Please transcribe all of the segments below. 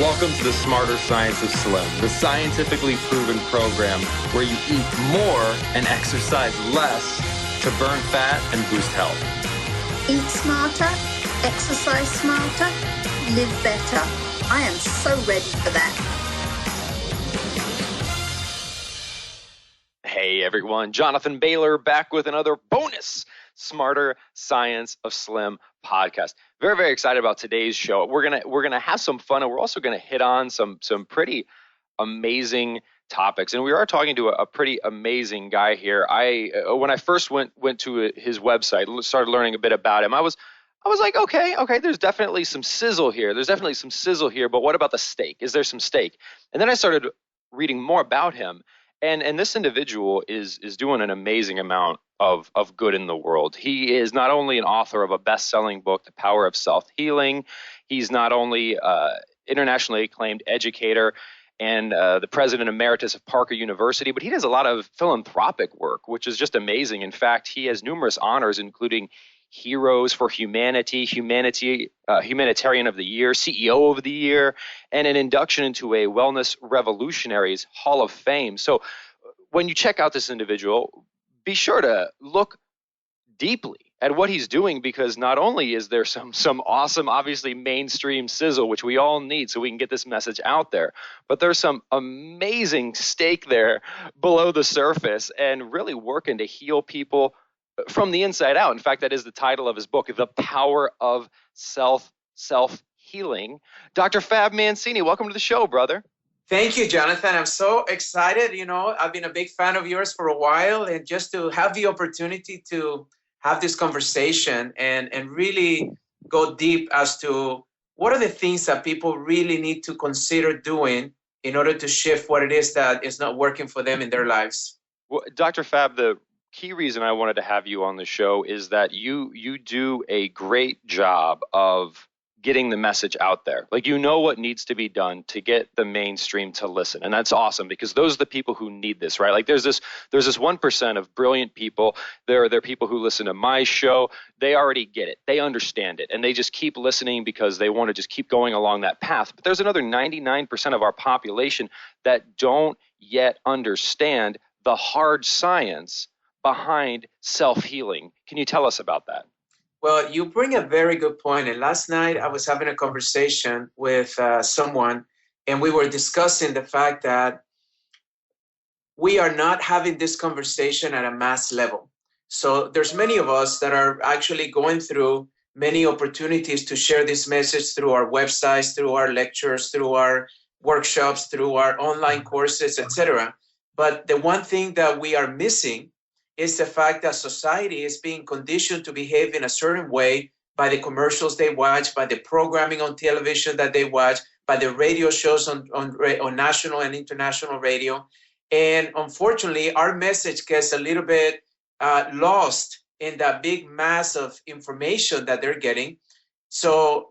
Welcome to the Smarter Science of Slim, the scientifically proven program where you eat more and exercise less to burn fat and boost health. Eat smarter, exercise smarter, live better. I am so ready for that. Hey everyone, Jonathan Bailor back with another bonus Smarter Science of Slim podcast. Very, very excited about today's show. We're gonna have some fun, and we're also gonna hit on some pretty amazing topics. And we are talking to a pretty amazing guy here. When I first went to his website, started learning a bit about him, I was like, okay, there's definitely some sizzle here. But what about the steak? Is there some steak? And then I started reading more about him. And this individual is doing an amazing amount of good in the world. He is not only an author of a best-selling book, The Power of Self-Healing. He's not only internationally acclaimed educator and the president emeritus of Parker University, but he does a lot of philanthropic work, which is just amazing. In fact, he has numerous honors, including Heroes for Humanity, Humanitarian of the Year, CEO of the Year, and an induction into a Wellness Revolutionaries Hall of Fame. So when you check out this individual, be sure to look deeply at what he's doing, because not only is there some awesome, obviously mainstream sizzle, which we all need so we can get this message out there, but there's some amazing steak there below the surface and really working to heal people from the inside out. In fact, that is the title of his book, The Power of Self-Healing. Dr. Fab Mancini, welcome to the show, brother. Thank you, Jonathan. I'm so excited. You know, I've been a big fan of yours for a while, and just to have the opportunity to have this conversation and really go deep as to what are the things that people really need to consider doing in order to shift what it is that is not working for them in their lives. Well, Dr. Fab, the key reason I wanted to have you on the show is that you do a great job of getting the message out there. Like, you know what needs to be done to get the mainstream to listen. And that's awesome, because those are the people who need this, right? Like there's this 1% of brilliant people. There are people who listen to my show. They already get it. They understand it. And they just keep listening because they want to just keep going along that path. But there's another 99% of our population that don't yet understand the hard science behind self-healing. Can you tell us about that? Well, you bring a very good point. And last night I was having a conversation with someone, and we were discussing the fact that we are not having this conversation at a mass level. So there's many of us that are actually going through many opportunities to share this message through our websites, through our lectures, through our workshops, through our online courses, etc. But the one thing that we are missing is the fact that society is being conditioned to behave in a certain way by the commercials they watch, by the programming on television that they watch, by the radio shows on national and international radio. And unfortunately, our message gets a little bit lost in that big mass of information that they're getting. So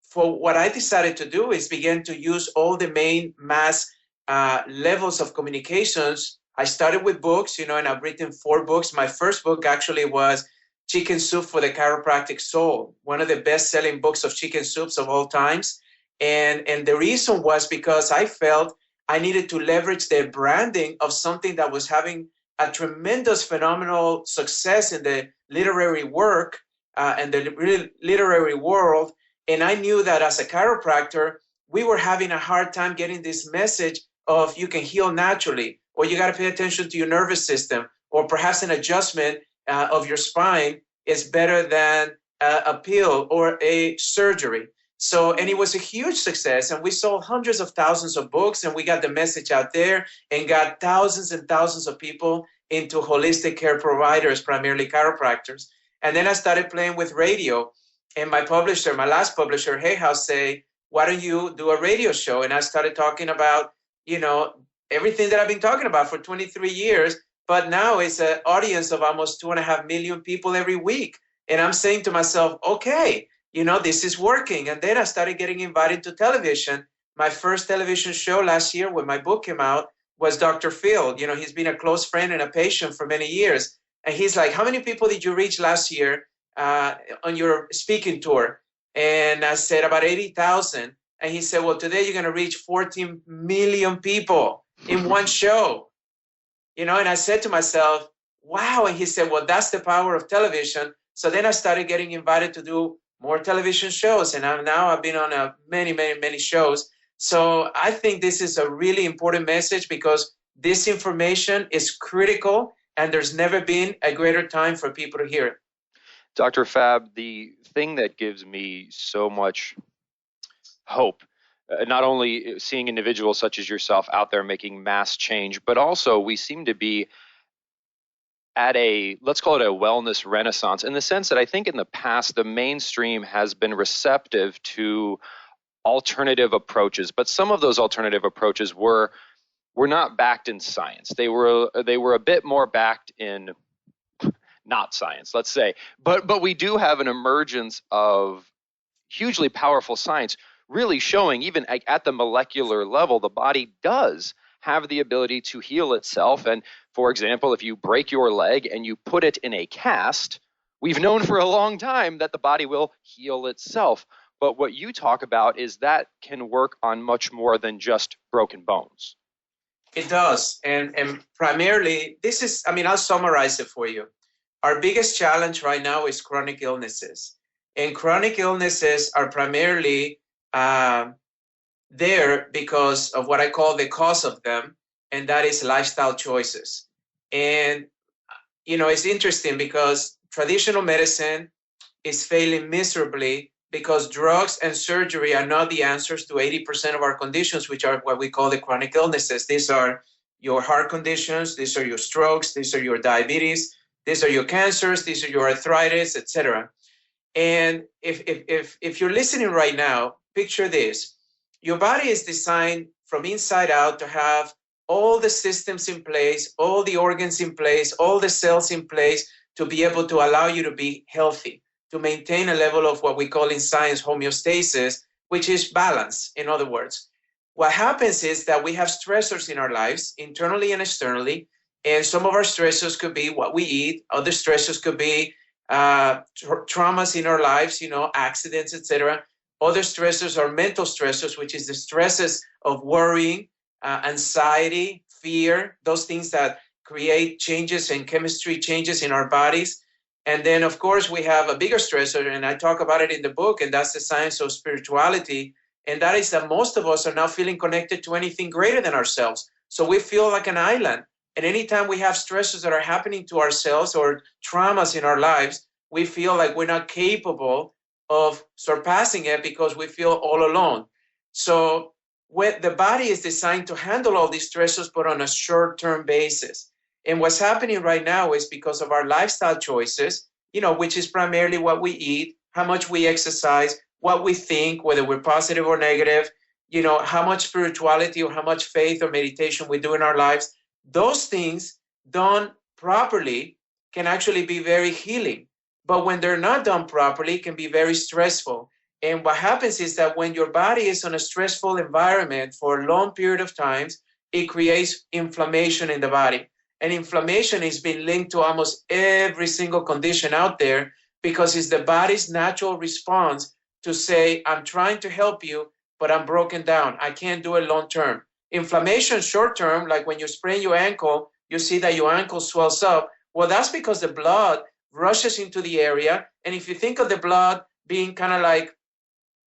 for what I decided to do is begin to use all the main mass levels of communications. I started with books, and I've written 4 books. My first book actually was Chicken Soup for the Chiropractic Soul, one of the best-selling books of chicken soups of all times. And the reason was because I felt I needed to leverage the branding of something that was having a tremendous, phenomenal success in the literary work and the literary world. And I knew that as a chiropractor, we were having a hard time getting this message of you can heal naturally, or you got to pay attention to your nervous system, or perhaps an adjustment of your spine is better than a pill or a surgery. So, and it was a huge success, and we sold hundreds of thousands of books, and we got the message out there and got thousands and thousands of people into holistic care providers, primarily chiropractors. And then I started playing with radio, and my last publisher, Hay House, say, why don't you do a radio show? And I started talking about, everything that I've been talking about for 23 years, but now it's an audience of almost 2.5 million people every week. And I'm saying to myself, okay, this is working. And then I started getting invited to television. My first television show last year when my book came out was Dr. Phil. He's been a close friend and a patient for many years. And he's like, how many people did you reach last year on your speaking tour? And I said, about 80,000. And he said, well, today you're going to reach 14 million people in one show. And I said to myself, wow. And he said, well, that's the power of television. So then I started getting invited to do more television shows. And I've been on many, many, many shows. So I think this is a really important message because this information is critical and there's never been a greater time for people to hear it. Dr. Fab, the thing that gives me so much hope, not only seeing individuals such as yourself out there making mass change, but also we seem to be at let's call it a wellness renaissance, in the sense that I think in the past, the mainstream has been receptive to alternative approaches, but some of those alternative approaches were not backed in science. They were a bit more backed in not science, let's say. But we do have an emergence of hugely powerful science really showing, even at the molecular level, the body does have the ability to heal itself. And for example, if you break your leg and you put it in a cast, we've known for a long time that the body will heal itself. But what you talk about is that can work on much more than just broken bones. It does. And primarily, I'll summarize it for you. Our biggest challenge right now is chronic illnesses. And chronic illnesses are primarily there because of what I call the cause of them, and that is lifestyle choices. And, it's interesting because traditional medicine is failing miserably because drugs and surgery are not the answers to 80% of our conditions, which are what we call the chronic illnesses. These are your heart conditions, these are your strokes, these are your diabetes, these are your cancers, these are your arthritis, etc. And if you're listening right now, picture this. Your body is designed from inside out to have all the systems in place, all the organs in place, all the cells in place to be able to allow you to be healthy, to maintain a level of what we call in science homeostasis, which is balance, in other words. What happens is that we have stressors in our lives, internally and externally, and some of our stressors could be what we eat. Other stressors could be traumas in our lives, accidents, etc. Other stressors are mental stressors, which is the stresses of worrying, anxiety, fear, those things that create changes and chemistry changes in our bodies. And then, of course, we have a bigger stressor, and I talk about it in the book, and that's the science of spirituality. And that is that most of us are not feeling connected to anything greater than ourselves. So we feel like an island. And anytime we have stresses that are happening to ourselves or traumas in our lives, we feel like we're not capable of surpassing it because we feel all alone. So the body is designed to handle all these stresses, but on a short-term basis. And what's happening right now is because of our lifestyle choices, which is primarily what we eat, how much we exercise, what we think, whether we're positive or negative, how much spirituality or how much faith or meditation we do in our lives. Those things done properly can actually be very healing. But when they're not done properly, it can be very stressful. And what happens is that when your body is in a stressful environment for a long period of times, it creates inflammation in the body. And inflammation is being linked to almost every single condition out there because it's the body's natural response to say, I'm trying to help you, but I'm broken down. I can't do it long term. Inflammation short term, like when you sprain your ankle, you see that your ankle swells up. Well, that's because the blood rushes into the area. And if you think of the blood being kind of like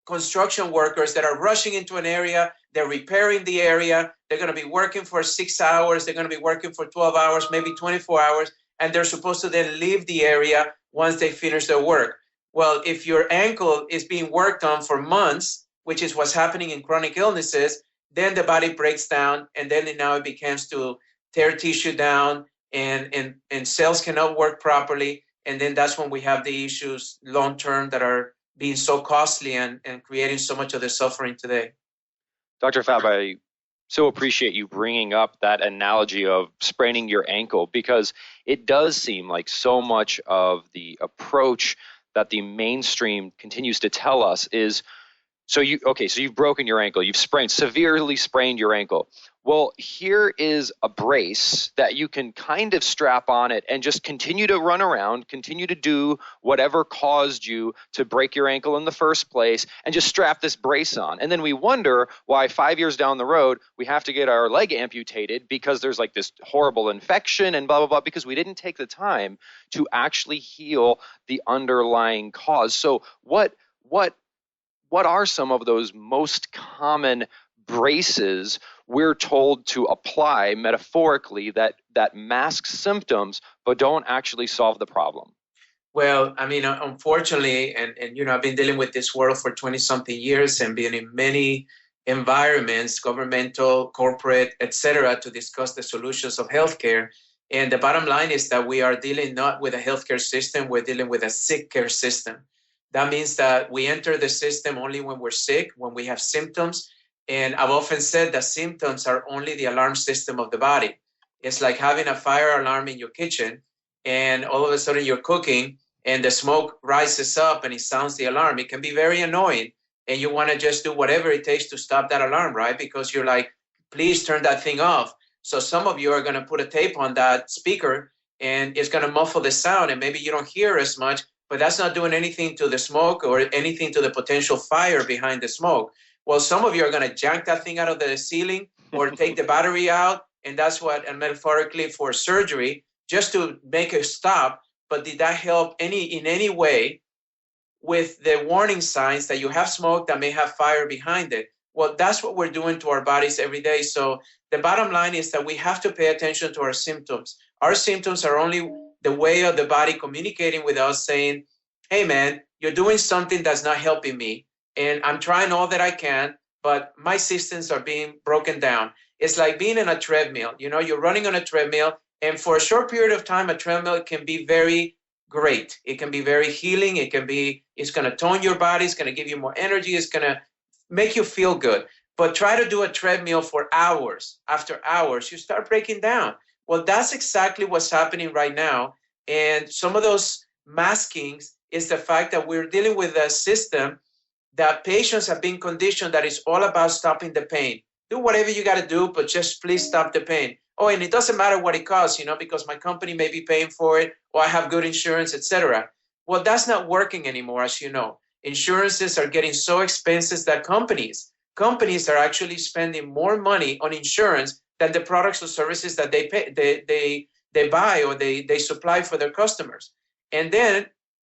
construction workers that are rushing into an area, they're repairing the area, they're going to be working for 6 hours, they're going to be working for 12 hours, maybe 24 hours, and they're supposed to then leave the area once they finish their work. Well, if your ankle is being worked on for months, which is what's happening in chronic illnesses, then the body breaks down, and then now it begins to tear tissue down, and cells cannot work properly, and then that's when we have the issues long-term that are being so costly and creating so much of the suffering today. Dr. Fab, I so appreciate you bringing up that analogy of spraining your ankle, because it does seem like so much of the approach that the mainstream continues to tell us is So you've broken your ankle. You've severely sprained your ankle. Well, here is a brace that you can kind of strap on it and just continue to run around, continue to do whatever caused you to break your ankle in the first place, and just strap this brace on. And then we wonder why 5 years down the road, we have to get our leg amputated because there's like this horrible infection and blah, blah, blah, because we didn't take the time to actually heal the underlying cause. So what are some of those most common braces we're told to apply metaphorically that mask symptoms but don't actually solve the problem? Well, I mean, unfortunately, and I've been dealing with this world for 20-something years and been in many environments, governmental, corporate, etc., to discuss the solutions of healthcare. And the bottom line is that we are dealing not with a healthcare system, we're dealing with a sick care system. That means that we enter the system only when we're sick, when we have symptoms. And I've often said that symptoms are only the alarm system of the body. It's like having a fire alarm in your kitchen, and all of a sudden you're cooking and the smoke rises up and it sounds the alarm. It can be very annoying, and you want to just do whatever it takes to stop that alarm, right? Because you're like, please turn that thing off. So some of you are going to put a tape on that speaker and it's going to muffle the sound, and maybe you don't hear as much, but that's not doing anything to the smoke or anything to the potential fire behind the smoke. Well, some of you are going to jank that thing out of the ceiling or take the battery out, and that's what, and metaphorically for surgery, just to make it stop. But did that help in any way with the warning signs that you have smoke that may have fire behind it? Well, that's what we're doing to our bodies every day. So the bottom line is that we have to pay attention to our symptoms. Our symptoms are only the way of the body communicating with us, saying, hey, man, you're doing something that's not helping me, and I'm trying all that I can, but my systems are being broken down. It's like being in a treadmill. You're running on a treadmill, and for a short period of time, a treadmill can be very great. It can be very healing. It's going to tone your body. It's going to give you more energy. It's going to make you feel good. But try to do a treadmill for hours. After hours, you start breaking down. Well, that's exactly what's happening right now. And some of those maskings is the fact that we're dealing with a system that patients have been conditioned that is all about stopping the pain. Do whatever you got to do, but just please stop the pain. Oh, and it doesn't matter what it costs, because my company may be paying for it, or I have good insurance, etc. Well, that's not working anymore, as you know. Insurances are getting so expensive that companies are actually spending more money on insurance than the products or services that they pay, they buy or they supply for their customers. And then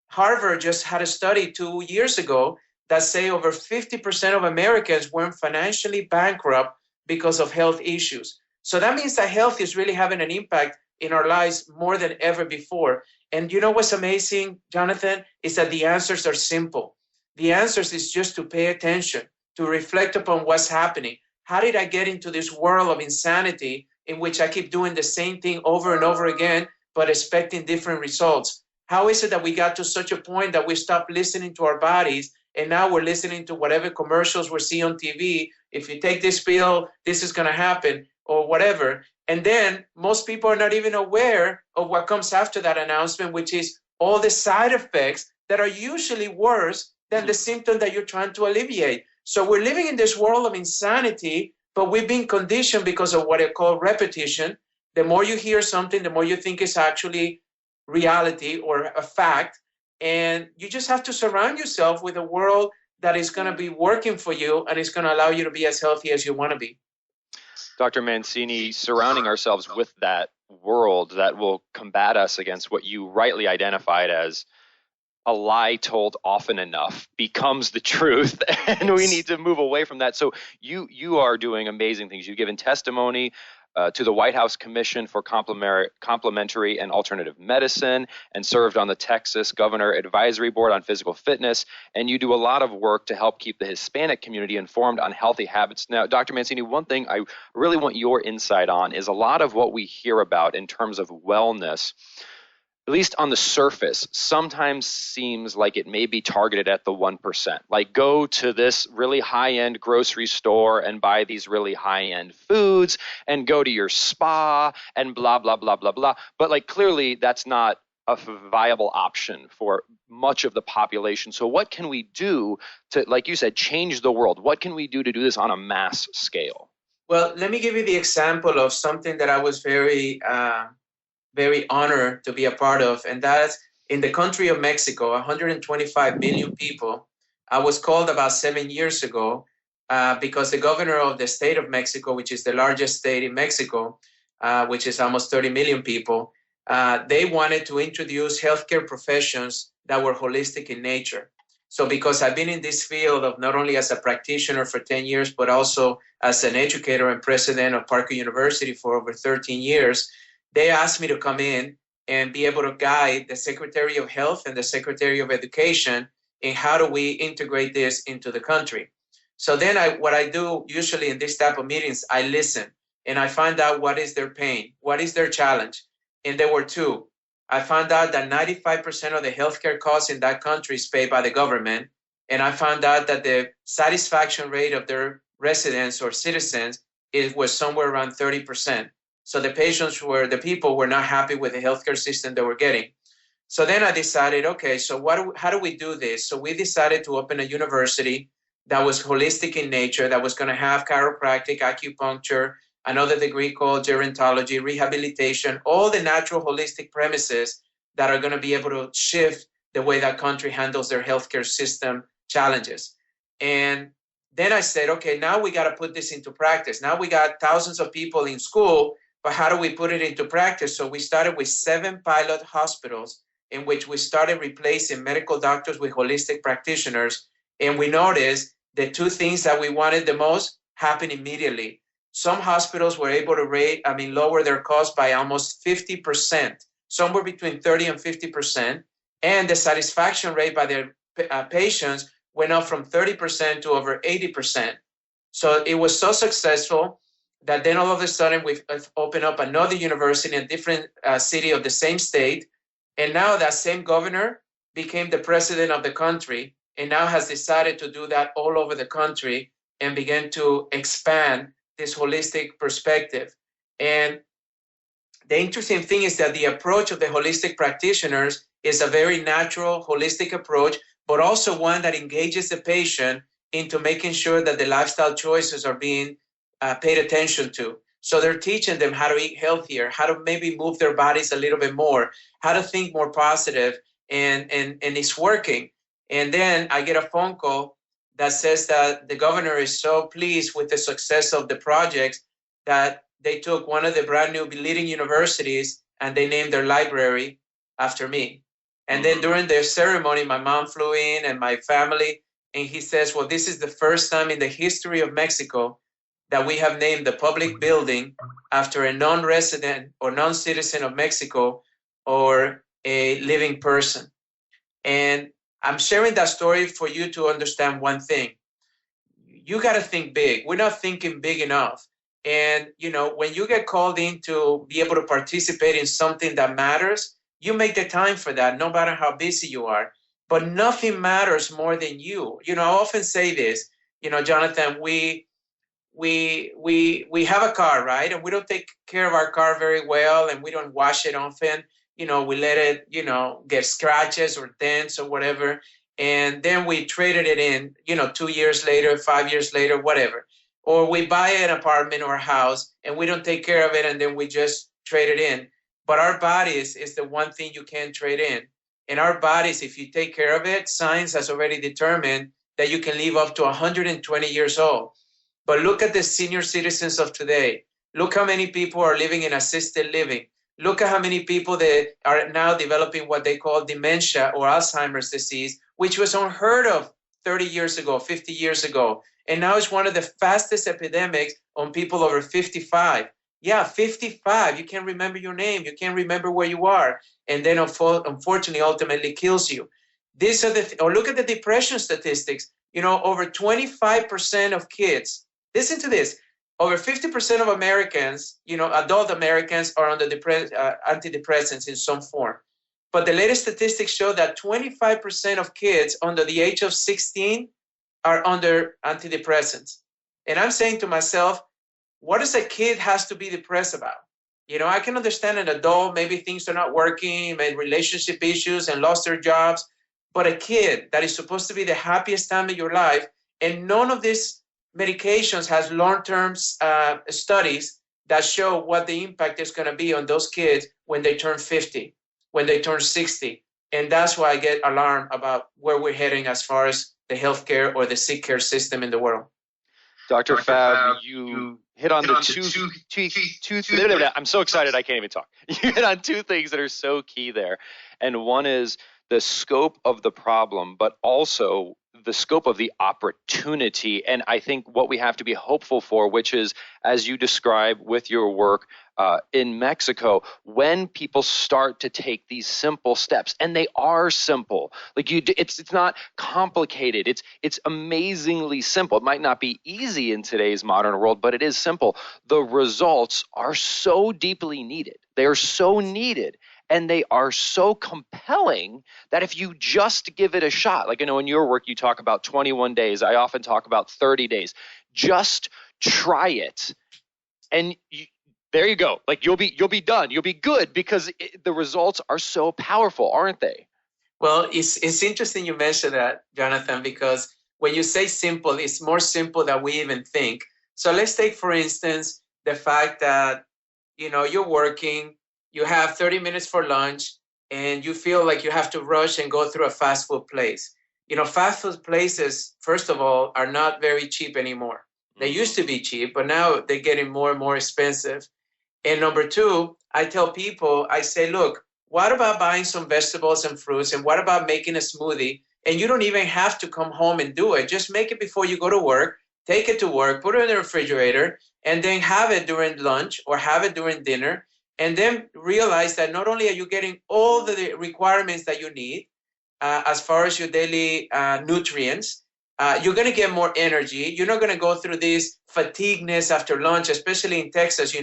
Harvard just had a study 2 years ago that say over 50% of Americans went financially bankrupt because of health issues. So that means that health is really having an impact in our lives more than ever before. And you know what's amazing, Jonathan, is that the answers are simple. The answers is just to pay attention, to reflect upon what's happening. How did I get into this world of insanity in which I keep doing the same thing over and over again, but expecting different results? How is it that we got to such a point that we stopped listening to our bodies, and now we're listening to whatever commercials we see on TV? If you take this pill, this is going to happen, or whatever. And then most people are not even aware of what comes after that announcement, which is all the side effects that are usually worse than the symptom that you're trying to alleviate. So we're living in this world of insanity, but we've been conditioned because of what I call repetition. The more you hear something, the more you think it's actually reality or a fact. And you just have to surround yourself with a world that is going to be working for you and is going to allow you to be as healthy as you want to be. Dr. Mancini, surrounding ourselves with that world that will combat us against what you rightly identified as a lie told often enough becomes the truth, and we need to move away from that. So you are doing amazing things. You've given testimony to the White House Commission for Complementary and Alternative Medicine, and served on the Texas Governor Advisory Board on Physical Fitness. And you do a lot of work to help keep the Hispanic community informed on healthy habits. Now, Dr. Mancini, one thing I really want your insight on is a lot of what we hear about in terms of wellness, at least on the surface, sometimes seems like it may be targeted at the 1%. Like, go to this really high-end grocery store and buy these really high-end foods, and go to your spa and blah, blah, blah, blah, blah. But clearly that's not a viable option for much of the population. So what can we do to, like you said, change the world? What can we do to do this on a mass scale? Well, let me give you the example of something that I was very honored to be a part of, and that's in the country of Mexico, 125 million people. I was called about 7 years ago because the governor of the state of Mexico, which is the largest state in Mexico, which is almost 30 million people, they wanted to introduce healthcare professions that were holistic in nature. So because I've been in this field of not only as a practitioner for 10 years, but also as an educator and president of Parker University for over 13 years, they asked me to come in and be able to guide the Secretary of Health and the Secretary of Education in how do we integrate this into the country. So then what I do usually in this type of meetings, I listen and I find out what is their pain, what is their challenge. And there were two. I found out that 95% of the healthcare costs in that country is paid by the government. And I found out that the satisfaction rate of their residents or citizens was somewhere around 30%. So the people were not happy with the healthcare system they were getting. So then I decided, okay, so how do we do this? So we decided to open a university that was holistic in nature, that was going to have chiropractic, acupuncture, another degree called gerontology, rehabilitation, all the natural holistic premises that are going to be able to shift the way that country handles their healthcare system challenges. And then I said, okay, now we got to put this into practice. Now we got thousands of people in school, but how do we put it into practice? So we started with 7 pilot hospitals in which we started replacing medical doctors with holistic practitioners. And we noticed the two things that we wanted the most happen immediately. Some hospitals were able to lower their costs by almost 50%, somewhere between 30 and 50%. And the satisfaction rate by their patients went up from 30% to over 80%. So it was so successful that then all of a sudden we've opened up another university in a different city of the same state. And now that same governor became the president of the country and now has decided to do that all over the country and begin to expand this holistic perspective. And the interesting thing is that the approach of the holistic practitioners is a very natural, holistic approach, but also one that engages the patient into making sure that the lifestyle choices are being paid attention to. So they're teaching them how to eat healthier, how to maybe move their bodies a little bit more, how to think more positive, and it's working. And then I get a phone call that says that the governor is so pleased with the success of the projects that they took one of the brand new leading universities and they named their library after me. And then during their ceremony, my mom flew in and my family, and he says, well, this is the first time in the history of Mexico that we have named the public building after a non-resident or non-citizen of Mexico or a living person. And I'm sharing that story for you to understand one thing. You got to think big. We're not thinking big enough. And, when you get called in to be able to participate in something that matters, you make the time for that, no matter how busy you are. But nothing matters more than you. I often say this, Jonathan, we have a car, right? And we don't take care of our car very well, and we don't wash it often. We let it, get scratches or dents or whatever. And then we traded it in, 2 years later, 5 years later, whatever. Or we buy an apartment or a house and we don't take care of it, and then we just trade it in. But our bodies is the one thing you can't trade in. And our bodies, if you take care of it, science has already determined that you can live up to 120 years old. But look at the senior citizens of today. Look how many people are living in assisted living. Look at how many people that are now developing what they call dementia or Alzheimer's disease, which was unheard of 30 years ago, 50 years ago. And now it's one of the fastest epidemics on people over 55. Yeah, 55. You can't remember your name. You can't remember where you are. And then unfortunately, ultimately kills you. Or look at the depression statistics. Over 25% of kids, listen to this, over 50% of Americans, adult Americans are on the antidepressants in some form. But the latest statistics show that 25% of kids under the age of 16 are under antidepressants. And I'm saying to myself, what does a kid has to be depressed about? I can understand an adult, maybe things are not working, maybe relationship issues and lost their jobs. but a kid that is supposed to be the happiest time of your life, and none of these medications has long-term studies that show what the impact is going to be on those kids when they turn 50, when they turn 60. And that's why I get alarmed about where we're heading as far as the healthcare or the sick care system in the world. Dr. Fab, you hit on the two. I'm so excited I can't even talk. You hit on two things that are so key there. And one is the scope of the problem, but also the scope of the opportunity. And I think what we have to be hopeful for, which is, as you describe with your work in Mexico, when people start to take these simple steps, and they are simple, like it's not complicated. It's amazingly simple. It might not be easy in today's modern world, but it is simple. The results are so deeply needed. They are so needed. And they are so compelling that if you just give it a shot, like I know in your work you talk about 21 days, I often talk about 30 days. Just try it, and there you go. Like you'll be done. You'll be good because the results are so powerful, aren't they? Well, it's interesting you mentioned that, Jonathan, because when you say simple, it's more simple than we even think. So let's take, for instance, the fact that you're working. You have 30 minutes for lunch, and you feel like you have to rush and go through a fast food place. Fast food places, first of all, are not very cheap anymore. They used to be cheap, but now they're getting more and more expensive. And number two, I tell people, I say, look, what about buying some vegetables and fruits, and what about making a smoothie? And you don't even have to come home and do it. Just make it before you go to work, take it to work, put it in the refrigerator, and then have it during lunch or have it during dinner. And then realize that not only are you getting all the requirements that you need as far as your daily nutrients, you're going to get more energy. You're not going to go through this fatigueness after lunch, especially in Texas.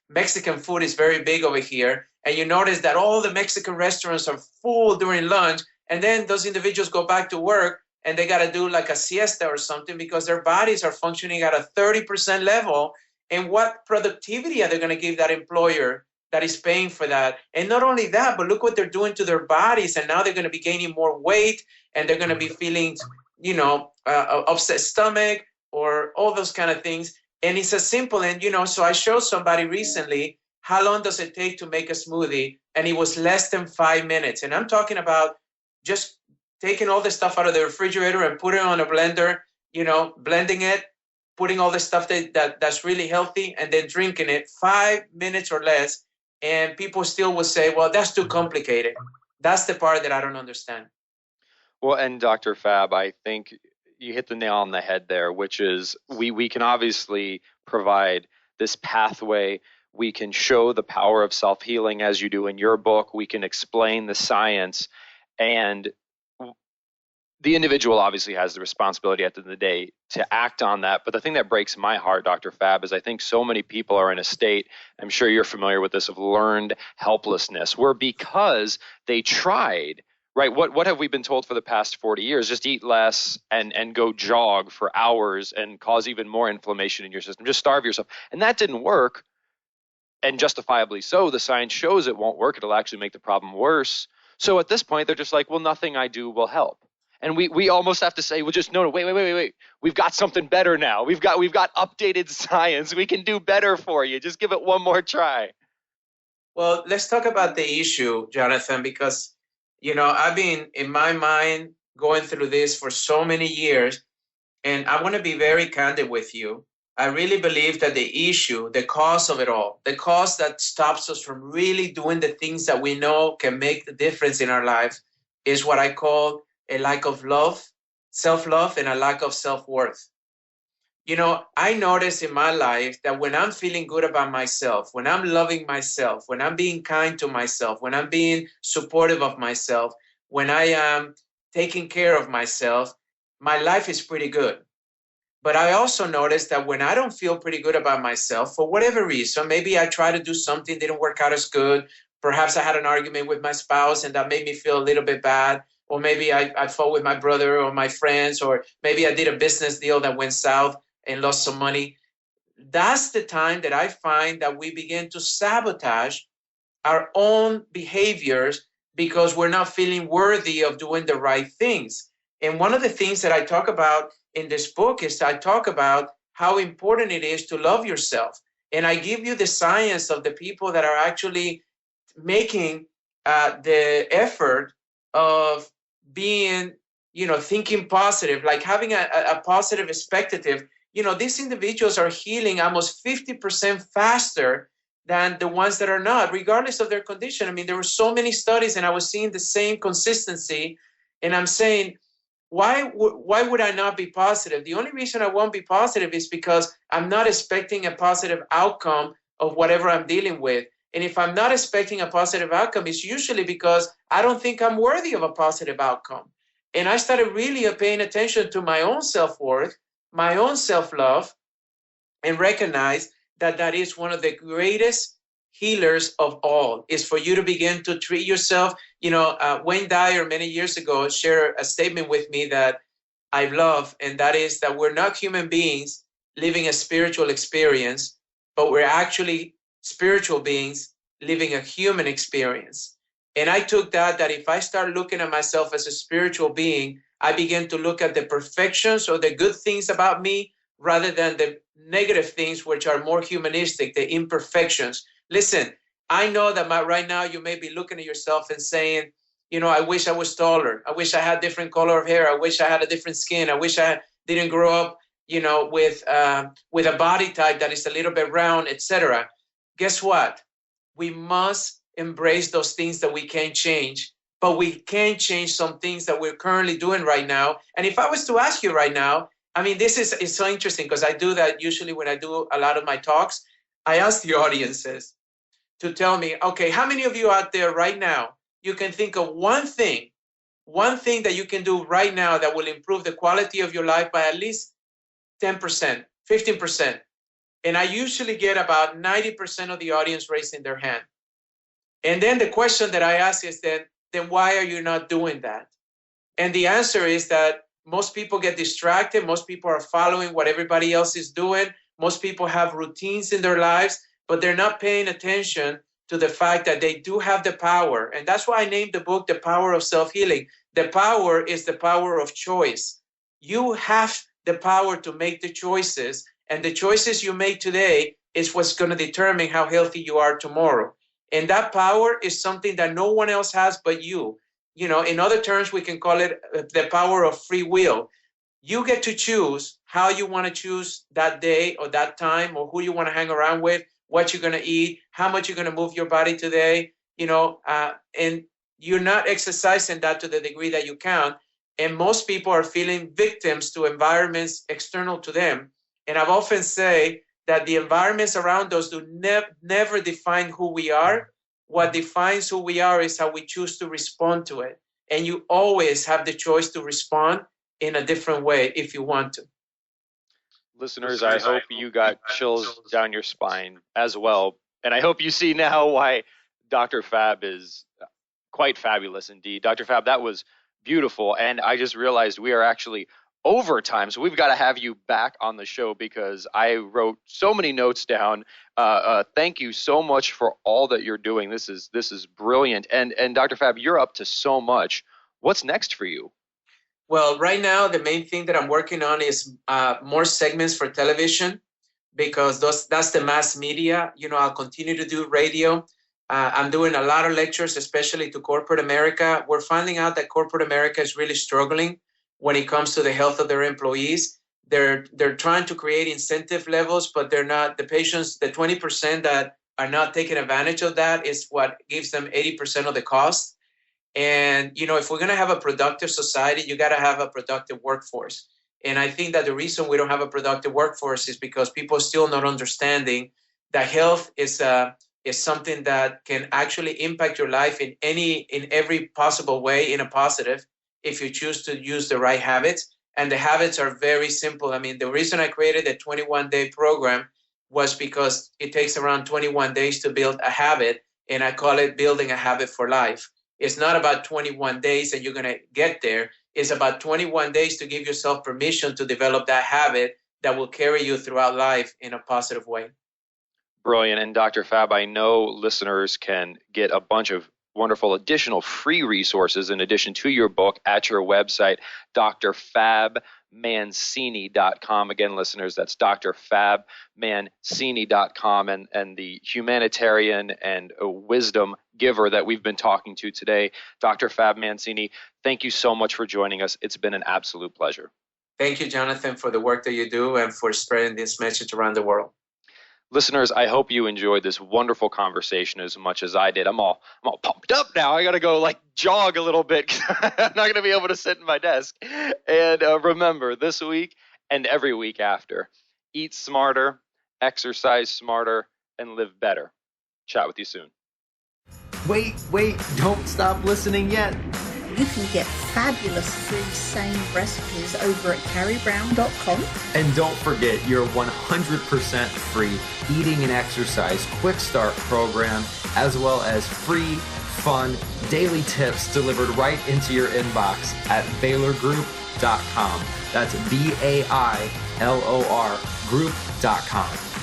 Mexican food is very big over here. And you notice that all the Mexican restaurants are full during lunch. And then those individuals go back to work and they got to do like a siesta or something because their bodies are functioning at a 30% level. And what productivity are they going to give that employer that is paying for that? And not only that, but look what they're doing to their bodies. And now they're going to be gaining more weight, and they're going to be feeling, upset stomach or all those kind of things. And it's as simple. And, so I showed somebody recently, how long does it take to make a smoothie? And it was less than 5 minutes. And I'm talking about just taking all the stuff out of the refrigerator and putting it on a blender, blending it, putting all the stuff that's really healthy, and then drinking it 5 minutes or less. And people still will say, well, that's too complicated. That's the part that I don't understand. Well, and Dr. Fab, I think you hit the nail on the head there, which is we can obviously provide this pathway. We can show the power of self-healing as you do in your book. We can explain the science, and the individual obviously has the responsibility at the end of the day to act on that. But the thing that breaks my heart, Dr. Fab, is I think so many people are in a state, I'm sure you're familiar with this, of learned helplessness, where because they tried, right? What have we been told for the past 40 years? Just eat less and go jog for hours and cause even more inflammation in your system. Just starve yourself. And that didn't work. And justifiably so. The science shows it won't work. It'll actually make the problem worse. So at this point, they're just like, well, nothing I do will help. And we almost have to say, well, just no, wait. We've got something better now. We've got updated science. We can do better for you. Just give it one more try. Well, let's talk about the issue, Jonathan, because, I've been in my mind going through this for so many years, and I want to be very candid with you. I really believe that the issue, the cause of it all, the cause that stops us from really doing the things that we know can make the difference in our lives is what I call a lack of love, self-love, and a lack of self-worth. I notice in my life that when I'm feeling good about myself, when I'm loving myself, when I'm being kind to myself, when I'm being supportive of myself, when I am taking care of myself, my life is pretty good. But I also notice that when I don't feel pretty good about myself, for whatever reason, maybe I try to do something, didn't work out as good. Perhaps I had an argument with my spouse and that made me feel a little bit bad. Or maybe I fought with my brother or my friends, or maybe I did a business deal that went south and lost some money. That's the time that I find that we begin to sabotage our own behaviors because we're not feeling worthy of doing the right things. And one of the things that I talk about in this book is I talk about how important it is to love yourself. And I give you the science of the people that are actually making the effort of being, thinking positive, like having a positive expectative. These individuals are healing almost 50% faster than the ones that are not, regardless of their condition. I mean, there were so many studies and I was seeing the same consistency. And I'm saying, why would I not be positive? The only reason I won't be positive is because I'm not expecting a positive outcome of whatever I'm dealing with. And if I'm not expecting a positive outcome, it's usually because I don't think I'm worthy of a positive outcome. And I started really paying attention to my own self-worth, my own self-love, and recognize that that is one of the greatest healers of all, is for you to begin to treat yourself. Wayne Dyer many years ago shared a statement with me that I love, and that is that we're not human beings living a spiritual experience, but we're actually spiritual beings living a human experience. And I took that if I start looking at myself as a spiritual being, I begin to look at the perfections or the good things about me rather than the negative things, which are more humanistic, the imperfections. Listen, I know that right now you may be looking at yourself and saying, I wish I was taller. I wish I had different color of hair. I wish I had a different skin. I wish I didn't grow up, with a body type that is a little bit round, etc. Guess what? We must embrace those things that we can't change, but we can change some things that we're currently doing right now. And if I was to ask you right now, I mean, this is so interesting because I do that usually when I do a lot of my talks. I ask the audiences to tell me, okay, how many of you out there right now, you can think of one thing that you can do right now that will improve the quality of your life by at least 10%, 15%. And I usually get about 90% of the audience raising their hand. And then the question that I ask is then why are you not doing that? And the answer is that most people get distracted. Most people are following what everybody else is doing. Most people have routines in their lives, but they're not paying attention to the fact that they do have the power. And that's why I named the book The Power of Self-Healing. The power is the power of choice. You have the power to make the choices, and the choices you make today is what's going to determine how healthy you are tomorrow. And that power is something that no one else has but you. In other terms, we can call it the power of free will. You get to choose how you want to choose that day or that time, or who you want to hang around with, what you're going to eat, how much you're going to move your body today, and you're not exercising that to the degree that you can. And most people are feeling victims to environments external to them. And I've often say that the environments around us do never define who we are. What defines who we are is how we choose to respond to it. And you always have the choice to respond in a different way if you want to. Listeners, I hope you got chills down your spine as well. And I hope you see now why Dr. Fab is quite fabulous indeed. Dr. Fab, that was beautiful. And I just realized we are actually over time. So we've got to have you back on the show because I wrote so many notes down. Thank you so much for all that you're doing. This is brilliant. And Dr. Fab, you're up to so much. What's next for you? Well, right now, the main thing that I'm working on is more segments for television, because that's the mass media. I'll continue to do radio. I'm doing a lot of lectures, especially to corporate America. We're finding out that corporate America is really struggling when it comes to the health of their employees. They're trying to create incentive levels, but they're not. The patients, the 20% that are not taking advantage of that is what gives them 80% of the cost. And, if we're going to have a productive society, you got to have a productive workforce. And I think that the reason we don't have a productive workforce is because people are still not understanding that health is something that can actually impact your life in every possible way, in a positive, if you choose to use the right habits. And the habits are very simple. I mean, the reason I created the 21-day program was because it takes around 21 days to build a habit, and I call it building a habit for life. It's not about 21 days and you're going to get there. It's about 21 days to give yourself permission to develop that habit that will carry you throughout life in a positive way. Brilliant. And Dr. Fab, I know listeners can get a bunch of wonderful additional free resources in addition to your book at your website, drfabmancini.com. Again, listeners, that's drfabmancini.com, and the humanitarian and wisdom giver that we've been talking to today, Dr. Fab Mancini. Thank you so much for joining us. It's been an absolute pleasure. Thank you, Jonathan, for the work that you do and for spreading this message around the world. Listeners, I hope you enjoyed this wonderful conversation as much as I did. I'm all pumped up now. I got to go jog a little bit. I'm not going to be able to sit in my desk. And remember, this week and every week after, eat smarter, exercise smarter, and live better. Chat with you soon. Wait, don't stop listening yet. You can get fabulous free SANE recipes over at carriebrown.com. And don't forget your 100% free eating and exercise quick start program, as well as free, fun, daily tips delivered right into your inbox at bailorgroup.com. That's BAILOR group.com.